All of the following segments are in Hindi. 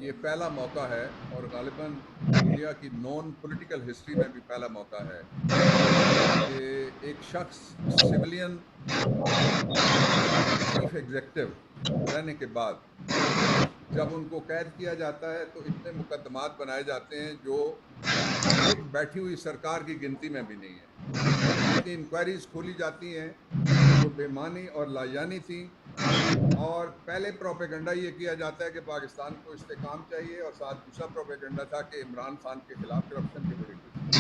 ये पहला मौका है और गालिबन इंडिया की नॉन पॉलिटिकल हिस्ट्री में भी पहला मौका है कि एक शख्स सिविलियन चीफ एग्जीक्यूटिव रहने के बाद जब उनको कैद किया जाता है तो इतने मुकदमात बनाए जाते हैं जो एक बैठी हुई सरकार की गिनती में भी नहीं है। इतनी इंक्वायरीज खोली जाती हैं जो बेमानी और लायानी थी, और पहले प्रोपेगेंडा ये किया जाता है कि पाकिस्तान को इस्तेकाम चाहिए, और साथ दूसरा प्रोपेगेंडा था कि इमरान खान के खिलाफ करप्शन की बड़ी कोशिश।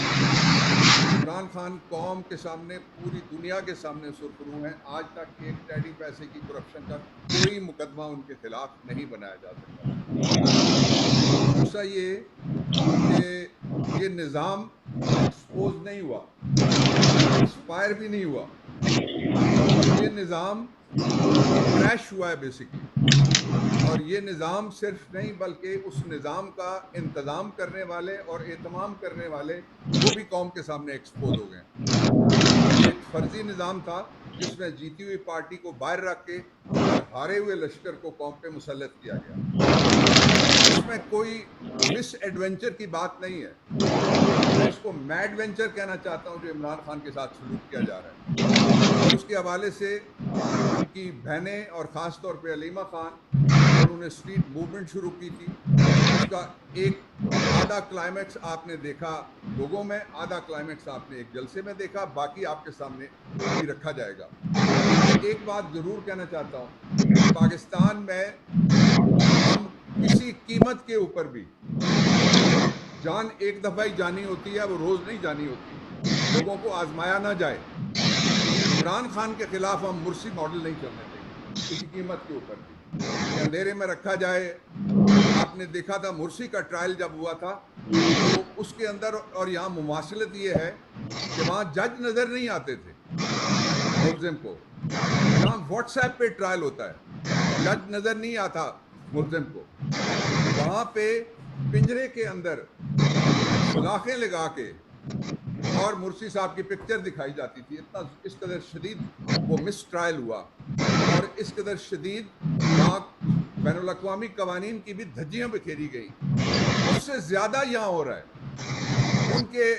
इमरान खान कौम के सामने, पूरी दुनिया के सामने सुरखरू हैं। आज तक एक टैडी पैसे की करप्शन का कोई मुकदमा उनके खिलाफ नहीं बनाया जा सकता। दूसरा ये कि ये निज़ाम एक्सपोज नहीं हुआ, एक्सपायर भी नहीं हुआ, ये निज़ाम क्रैश हुआ है बेसिकली। और ये निज़ाम सिर्फ नहीं बल्कि उस निज़ाम का इंतज़ाम करने वाले और एहतमाम करने वाले वो भी कौम के सामने एक्सपोज हो गए। एक फर्जी निज़ाम था जिसमें जीती हुई पार्टी को बाहर रख के हारे हुए लश्कर को कौम पे मुसल्लत किया गया। इसमें कोई मिस एडवेंचर की बात नहीं है, मैं इसको मैड वेंचर कहना चाहता हूं जो इमरान खान के साथ सलूक किया जा रहा है। और उसके हवाले से उनकी बहनें और ख़ास तौर पे अलीमा खान, उन्होंने स्ट्रीट मूवमेंट शुरू की थी, उसका एक आधा क्लाइमैक्स आपने देखा लोगों में, आधा क्लाइमैक्स आपने एक जलसे में देखा, बाकी आपके सामने भी रखा जाएगा। एक बात ज़रूर कहना चाहता हूँ, पाकिस्तान में हम किसी कीमत के ऊपर भी, जान एक दफ़ा ही जानी होती है, वो रोज़ नहीं जानी होती, लोगों को आजमाया ना जाए। इमरान खान के खिलाफ हम मुर्सी मॉडल नहीं चलने देंगे किसी कीमत के ऊपर भी, अंधेरे में रखा जाए। आपने देखा था मुर्सी का ट्रायल जब हुआ था तो उसके अंदर, और यहाँ मुमासिलत ये है कि वहाँ जज नज़र नहीं आते थे मुल्ज़िम को, यहाँ व्हाट्सएप पे ट्रायल होता है, जज नज़र नहीं आता मुल्ज़िम को। वहाँ पे पिंजरे के अंदर सलाखें लगा के और मुर्सी साहब की पिक्चर दिखाई जाती थी। इतना इस कदर शदीद वो मिस ट्रायल हुआ, और इस कदर शदीद वहाँ बैनुल अक़वामी कवानीन की भी धज्जियाँ बिखेरी गई। उससे ज़्यादा यहाँ हो रहा है, उनके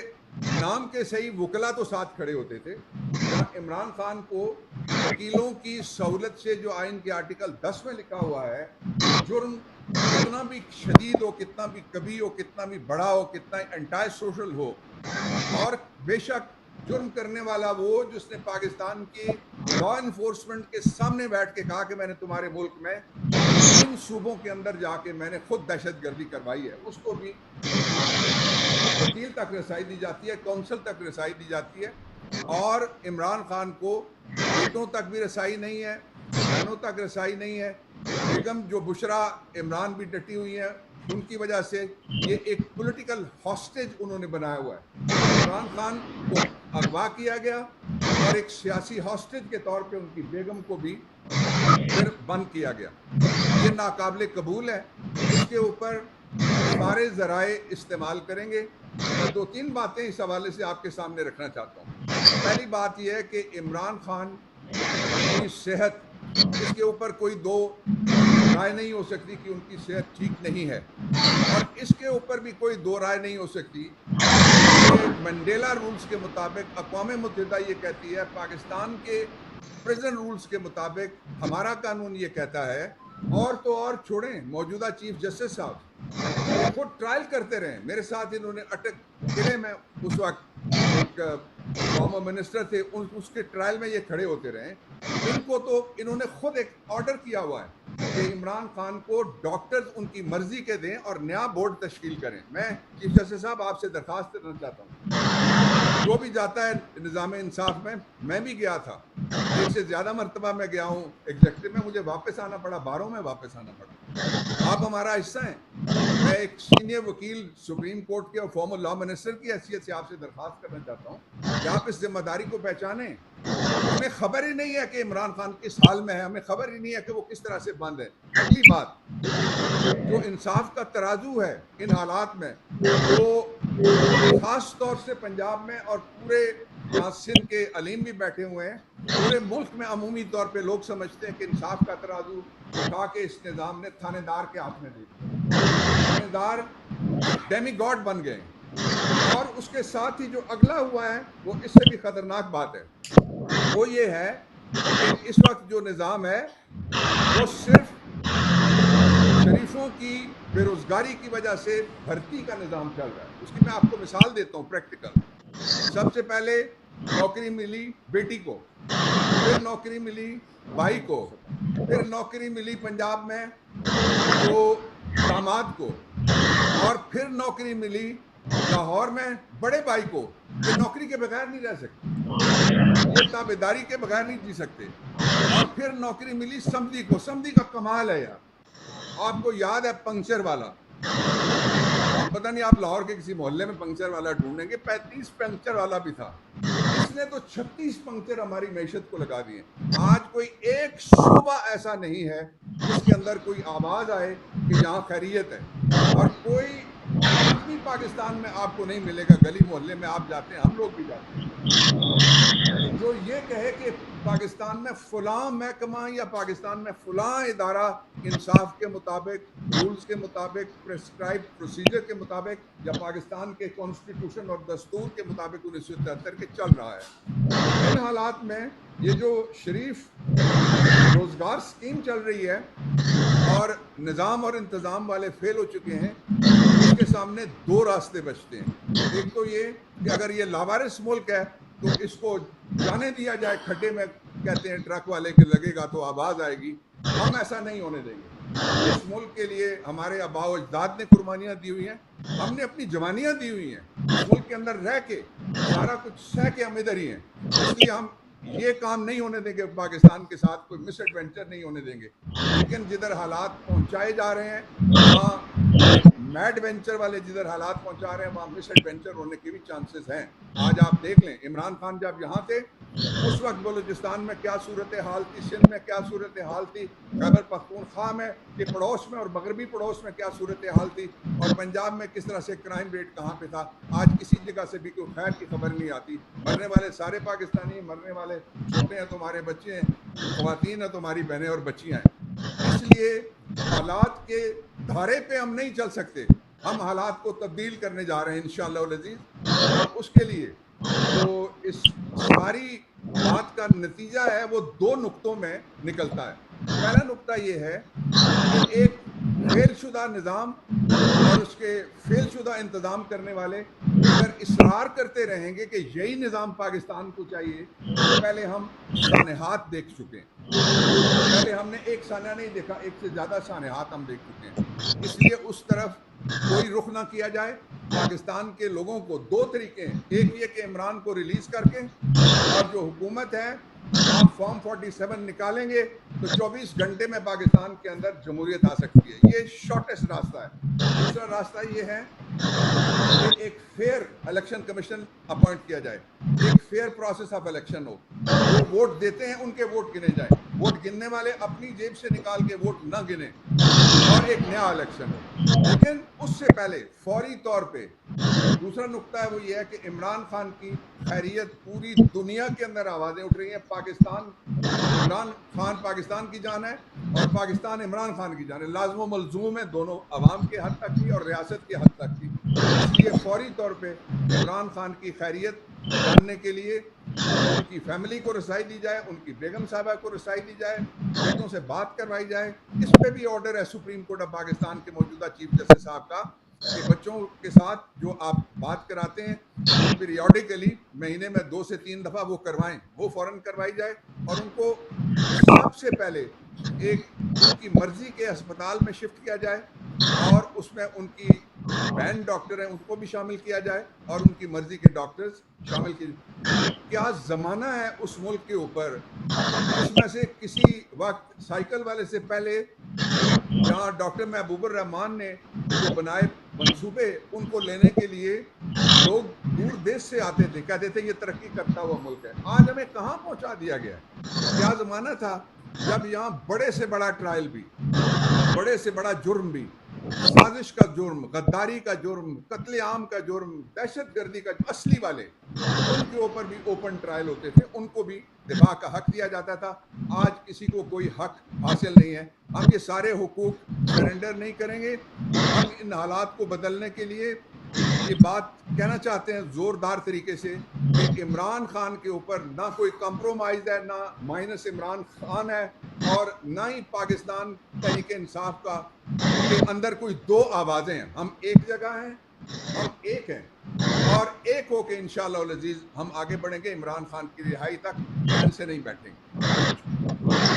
नाम के सही वकला तो साथ खड़े होते थे। जहाँ इमरान खान को वकीलों की सहूलत से, जो आइन के आर्टिकल 10 में लिखा हुआ है, जुर्म कितना भी शदीद हो, कितना भी कभी हो, कितना भी बड़ा हो, कितना एंटाई सोशल हो, और बेशक जुर्म करने वाला वो जिसने पाकिस्तान की लॉ इन्फोर्समेंट के सामने बैठ के कहा कि मैंने तुम्हारे मुल्क में इन सूबों के अंदर जाके मैंने खुद दहशतगर्दी करवाई है, उसको भी वकील तक रसाई दी जाती है, कौंसल तक रसाई दी जाती है। और इमरान खान को बेटों तक भी रसाई नहीं है, बहनों तक रसाई नहीं है। बेगम जो बुशरा इमरान भी डटी हुई है, उनकी वजह से ये एक पॉलिटिकल हॉस्टेज उन्होंने बनाया हुआ है। इमरान खान को अगवा किया गया और एक सियासी हॉस्टेज के तौर पे उनकी बेगम को भी फिर बंद किया गया। ये नाकाबिले कबूल है, इसके ऊपर सारे ज़राए इस्तेमाल करेंगे। मैं 2-3 बातें इस हवाले से आपके सामने रखना चाहता हूँ। पहली बात यह है कि इमरान खान की सेहत, इसके ऊपर कोई दो राय नहीं हो सकती कि उनकी सेहत ठीक नहीं है, और इसके ऊपर भी कोई दो राय नहीं हो सकती कि मंडेला रूल्स के मुताबिक अक़वाम मुत्तहिदा ये कहती है, पाकिस्तान के प्रिजन रूल्स के मुताबिक हमारा कानून ये कहता है, और तो और छोड़ें मौजूदा चीफ जस्टिस साहब खुद ट्रायल करते रहे। मेरे साथ इन्होंने अटक किले में उस वक्त एक फॉर्मर मिनिस्टर थे, उसके ट्रायल में ये खड़े होते रहे। इनको तो इन्होंने खुद एक ऑर्डर किया हुआ है कि इमरान खान को डॉक्टर्स उनकी मर्जी के दें और नया बोर्ड तश्कील करें। मैं चीफ जस्टिस साहब आपसे दरखास्त करना चाहता हूँ, जो भी जाता है निज़ाम इंसाफ में, मैं भी गया था, एक से ज़्यादा मरतबा मैं गया हूँ एग्जेक्टिव में, मुझे वापस आना पड़ा, बारों में वापस आना पड़ा। आप हमारा हिस्सा हैं। मैं एक सीनियर वकील सुप्रीम कोर्ट के और फॉर्मर लॉ मिनिस्टर की हैसियत से आपसे दरखास्त करना चाहता हूँ कि आप इस जिम्मेदारी को पहचानें। हमें खबर ही नहीं है कि इमरान खान किस हाल में है, हमें खबर ही नहीं है कि वो किस तरह से बंद है। अगली बात, जो इंसाफ का तराजू है इन हालात में, वो खास तौर से पंजाब में और पूरे यहाँ सिंध के अलीम भी बैठे हुए हैं, पूरे मुल्क में अमूमी तौर पे लोग समझते हैं कि इंसाफ का तराजू उठा के इस निज़ाम ने थानेदार के हाथ में दे दिया। थानेदार डेमीगॉड बन गए। और उसके साथ ही जो अगला हुआ है वो इससे भी खतरनाक बात है, वो ये है कि इस वक्त जो निज़ाम है वो सिर्फ शरीफों की बेरोजगारी की वजह से भर्ती का निज़ाम चल रहा है। उसकी मैं आपको मिसाल देता हूँ प्रैक्टिकल। सबसे पहले नौकरी मिली बेटी को, फिर नौकरी मिली भाई को, फिर नौकरी मिली पंजाब में तो दामाद को, और फिर नौकरी मिली लाहौर में बड़े भाई को। ये नौकरी के बगैर नहीं रह सकते, ये ताबेदारी के बगैर नहीं जी सकते। और फिर नौकरी मिली समधी को। समधी का कमाल है यार, आपको याद है पंक्चर वाला, पता नहीं आप लाहौर के किसी मोहल्ले में पंक्चर वाला ढूंढेंगे, 35 पंक्चर वाला भी था। इसने तो 36 पंक्चर हमारी मैशत को लगा दिए। आज कोई एक सूबा ऐसा नहीं है जिसके अंदर कोई आवाज आए कि यहाँ खैरियत है। और कोई आदमी पाकिस्तान में आपको नहीं मिलेगा, गली मोहल्ले में आप जाते हैं, हम लोग भी जाते हैं, जो ये कहे कि पाकिस्तान में फलां महकमा या पाकिस्तान में फलां इदारा इंसाफ के मुताबिक, रूल्स के मुताबिक, प्रेस्क्राइब प्रोसीजर के मुताबिक या पाकिस्तान के कॉन्स्टिट्यूशन और दस्तूर के मुताबिक 1973 के चल रहा है। इन हालात में ये जो शरीफ रोजगार स्कीम चल रही है और निज़ाम और इंतज़ाम वाले फेल हो चुके हैं, उसके सामने दो रास्ते बचते हैं। एक तो ये कि अगर ये लावारिस मुल्क है तो इसको जाने दिया जाए खड्डे में, कहते हैं ट्रक वाले के लगेगा तो आवाज़ आएगी। हम ऐसा नहीं होने देंगे। इस मुल्क के लिए हमारे आबाओ अजदाद ने कुर्बानियाँ दी हुई हैं, हमने अपनी जवानियाँ दी हुई हैं, इस मुल्क के अंदर रह के सारा कुछ सह के हम इधर ही हैं। इसलिए हम ये काम नहीं होने देंगे, पाकिस्तान के साथ कोई मिस एडवेंचर नहीं होने देंगे। लेकिन जिधर हालात पहुंचाए जा रहे हैं वहाँ मैड वेंचर वाले जिधर हालात पहुंचा रहे हैं वहाँ मिस एडवेंचर होने के भी चांसेस हैं। आज आप देख लें, इमरान खान जब यहाँ थे उस वक्त बलूचिस्तान में क्या सूरत हाल थी, सिंध में क्या सूरत हाल थी, खैबर पख्तूनख्वा में के पड़ोस में और मगरबी पड़ोस में क्या सूरत हाल थी, और पंजाब में किस तरह से क्राइम रेट कहाँ पे था। आज किसी जगह से भी कोई खैर की खबर नहीं आती। मरने वाले सारे पाकिस्तानी, मरने वाले छोटे हैं तुम्हारे बच्चे हैं, ख़वातीन हैं तुम्हारी बहनें और बच्चियाँ हैं। इसलिए हालात के धारे पे हम नहीं चल सकते, हम हालात को तब्दील करने जा रहे हैं इंशाअल्लाह अज़ीज़। और उसके लिए तो इस सारी बात का नतीजा है वो दो नुक्तों में निकलता है। पहला नुक्ता ये है कि एक फेलशुदा निज़ाम और उसके फेलशुदा इंतज़ाम करने वाले अगर इसरार करते रहेंगे कि यही निज़ाम पाकिस्तान को चाहिए, तो पहले हम सानेहात देख चुके हैं। पहले हमने एक साना नहीं देखा, एक से ज़्यादा सानेहात हम देख चुके हैं। इसलिए उस तरफ कोई रुख ना किया जाए। पाकिस्तान के लोगों को दो तरीके हैं, एक ये कि इमरान को रिलीज़ करके, और जो हुकूमत है आप फॉर्म 47 निकालेंगे तो 24 घंटे में पाकिस्तान के अंदर जमहूरियत आ सकती है। ये शॉर्टेस्ट रास्ता है। दूसरा रास्ता ये है कि एक फेयर इलेक्शन कमीशन अपॉइंट किया जाए, एक फेयर प्रोसेस ऑफ इलेक्शन हो, जो वोट देते हैं उनके वोट गिने जाए, वोट गिनने वाले अपनी जेब से निकाल के वोट न गिने, और एक नया इलेक्शन हो। लेकिन उससे पहले फौरी तौर पे दूसरा नुक्ता है वो ये है कि इमरान खान की खैरियत पूरी दुनिया के अंदर आवाज़ें उठ रही हैं। पाकिस्तान, इमरान खान पाकिस्तान की जान है और पाकिस्तान इमरान खान की जान है, लाज़िम व मलज़ूम है, दोनों अवाम के हद तक की और रियासत के हद तक की। इसलिए फौरी तौर पे इमरान खान की खैरियत जानने के लिए उनकी फैमिली को रसाई दी जाए, उनकी बेगम साहबा को रसाई दी जाए, बेटों से बात करवाई जाए। इस पे भी ऑर्डर है सुप्रीम कोर्ट ऑफ पाकिस्तान के मौजूदा चीफ जस्टिस साहब का कि बच्चों के साथ जो आप बात कराते हैं पीरियोडिकली महीने में 2 से 3 दफ़ा वो करवाएं, वो फ़ौरन करवाई जाए। और उनको सबसे पहले एक उनकी मर्ज़ी के अस्पताल में शिफ्ट किया जाए और उसमें उनकी बहन डॉक्टर हैं उनको भी शामिल किया जाए और उनकी मर्ज़ी के डॉक्टर्स शामिल किए। क्या ज़माना है उस मुल्क के ऊपर जिसमें से किसी वक्त साइकिल वाले से पहले जहाँ डॉक्टर महबूबुर रहमान ने जो बनाए मंसूबे, उनको लेने के लिए लोग दूर देश से आते थे, कहते थे ये तरक्की करता हुआ मुल्क है। आज हमें कहाँ पहुँचा दिया गया? क्या ज़माना था जब यहाँ बड़े से बड़ा ट्रायल भी, बड़े से बड़ा जुर्म भी साजिश का जुर्म, गद्दारी का जुर्म, कत्लेआम का जुर्म, दहशतगर्दी का असली वाले, उनके ऊपर भी ओपन ट्रायल होते थे, उनको भी दिफा का हक दिया जाता था। आज किसी को कोई हक हासिल नहीं है। हम ये सारे हुकूक सरेंडर नहीं करेंगे। हम इन हालात को बदलने के लिए ये बात कहना चाहते हैं जोरदार तरीके से कि इमरान खान के ऊपर ना कोई कंप्रोमाइज है, ना माइनस इमरान खान है, और ना ही पाकिस्तान तहरीक इंसाफ का के अंदर कोई दो आवाजें हैं। हम एक जगह हैं, हम एक हैं, और एक होके इंशाअल्लाह अजीज हम आगे बढ़ेंगे इमरान खान की रिहाई तक। चैन से नहीं बैठेंगे।